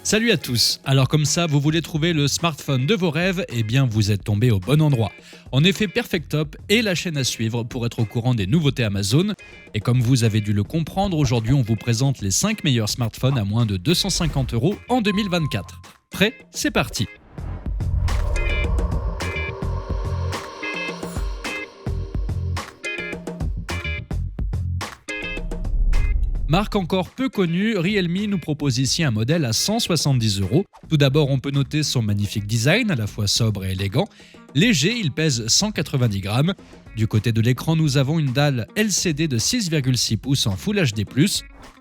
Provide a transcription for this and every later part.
Salut à tous. Alors comme ça, vous voulez trouver le smartphone de vos rêves? Eh bien, vous êtes tombé au bon endroit. En effet, Perfectop est la chaîne à suivre pour être au courant des nouveautés Amazon. Et comme vous avez dû le comprendre, aujourd'hui on vous présente les 5 meilleurs smartphones à moins de 250 € en 2024. Prêt? C'est parti. Marque encore peu connue, Realme nous propose ici un modèle à 170 €. Tout d'abord, on peut noter son magnifique design, à la fois sobre et élégant. Léger, il pèse 190 grammes. Du côté de l'écran, nous avons une dalle LCD de 6,6 pouces en Full HD+.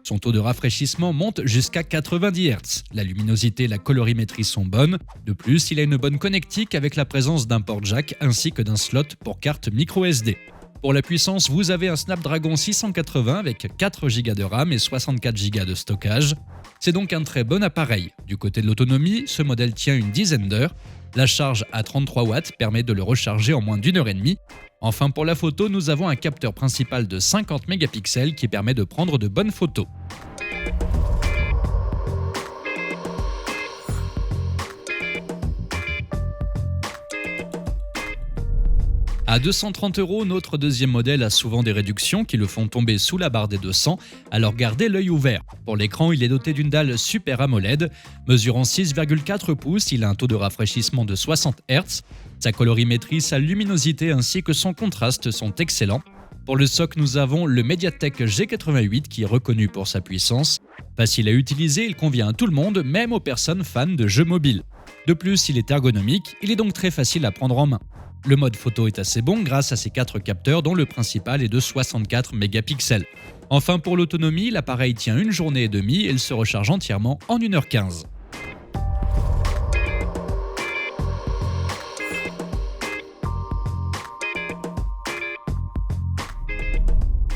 Son taux de rafraîchissement monte jusqu'à 90 Hz. La luminosité et la colorimétrie sont bonnes. De plus, il a une bonne connectique avec la présence d'un port jack ainsi que d'un slot pour carte microSD. Pour la puissance, vous avez un Snapdragon 680 avec 4 Go de RAM et 64 Go de stockage. C'est donc un très bon appareil. Du côté de l'autonomie, ce modèle tient une dizaine d'heures. La charge à 33 watts permet de le recharger en moins d'une heure et demie. Enfin, pour la photo, nous avons un capteur principal de 50 mégapixels qui permet de prendre de bonnes photos. À 230 €, notre deuxième modèle a souvent des réductions qui le font tomber sous la barre des 200, alors gardez l'œil ouvert. Pour l'écran, il est doté d'une dalle Super AMOLED. Mesurant 6,4 pouces, il a un taux de rafraîchissement de 60 Hz. Sa colorimétrie, sa luminosité ainsi que son contraste sont excellents. Pour le socle, nous avons le Mediatek G88 qui est reconnu pour sa puissance. Facile à utiliser, il convient à tout le monde, même aux personnes fans de jeux mobiles. De plus, il est ergonomique, il est donc très facile à prendre en main. Le mode photo est assez bon grâce à ses 4 capteurs dont le principal est de 64 mégapixels. Enfin, pour l'autonomie, l'appareil tient une journée et demie et il se recharge entièrement en 1h15.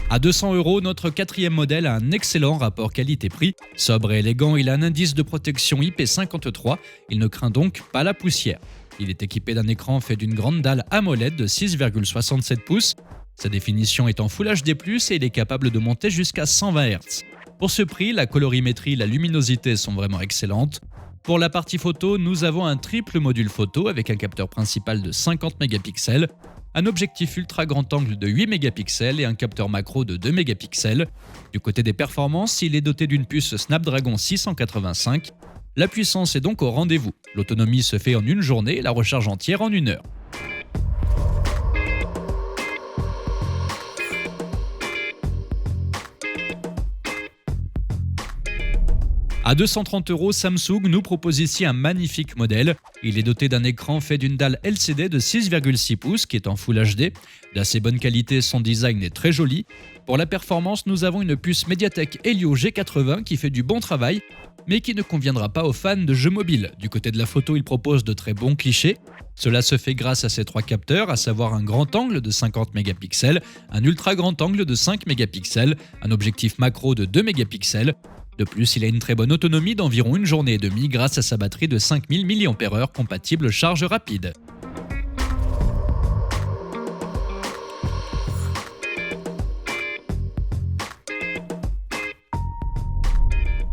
À 200 €, notre quatrième modèle a un excellent rapport qualité-prix. Sobre et élégant, il a un indice de protection IP53, il ne craint donc pas la poussière. Il est équipé d'un écran fait d'une grande dalle AMOLED de 6,67 pouces. Sa définition est en Full HD+, et il est capable de monter jusqu'à 120 Hz. Pour ce prix, la colorimétrie et la luminosité sont vraiment excellentes. Pour la partie photo, nous avons un triple module photo avec un capteur principal de 50 mégapixels, un objectif ultra grand angle de 8 mégapixels et un capteur macro de 2 mégapixels. Du côté des performances, il est doté d'une puce Snapdragon 685. La puissance est donc au rendez-vous. L'autonomie se fait en une journée et la recharge entière en 1 heure. À 230 €, Samsung nous propose ici un magnifique modèle. Il est doté d'un écran fait d'une dalle LCD de 6,6 pouces qui est en Full HD. D'assez bonne qualité, son design est très joli. Pour la performance, nous avons une puce Mediatek Helio G80 qui fait du bon travail, mais qui ne conviendra pas aux fans de jeux mobiles. Du côté de la photo, il propose de très bons clichés. Cela se fait grâce à ses 3 capteurs, à savoir un grand angle de 50 mégapixels, un ultra grand angle de 5 mégapixels, un objectif macro de 2 mégapixels. De plus, il a une très bonne autonomie d'environ une journée et demie grâce à sa batterie de 5000 mAh compatible charge rapide.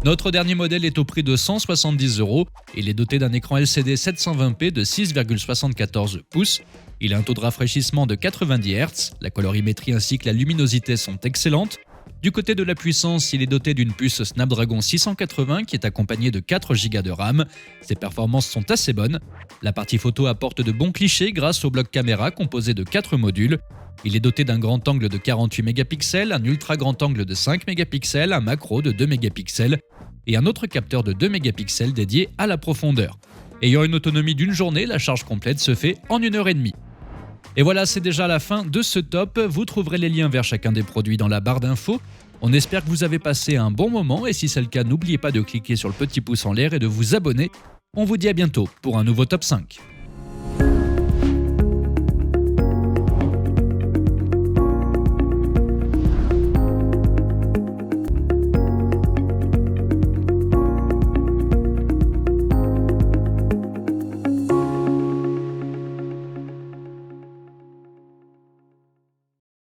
Notre dernier modèle est au prix de 170 €. Il est doté d'un écran LCD 720p de 6,74 pouces. Il a un taux de rafraîchissement de 90 Hz. La colorimétrie ainsi que la luminosité sont excellentes. Du côté de la puissance, il est doté d'une puce Snapdragon 680 qui est accompagnée de 4 Go de RAM. Ses performances sont assez bonnes. La partie photo apporte de bons clichés grâce au bloc caméra composé de 4 modules. Il est doté d'un grand angle de 48 mégapixels, un ultra grand angle de 5 mégapixels, un macro de 2 mégapixels et un autre capteur de 2 mégapixels dédié à la profondeur. Ayant une autonomie d'une journée, la charge complète se fait en 1 heure et demie. Et voilà, c'est déjà la fin de ce top. Vous trouverez les liens vers chacun des produits dans la barre d'infos. On espère que vous avez passé un bon moment et si c'est le cas, n'oubliez pas de cliquer sur le petit pouce en l'air et de vous abonner. On vous dit à bientôt pour un nouveau top 5.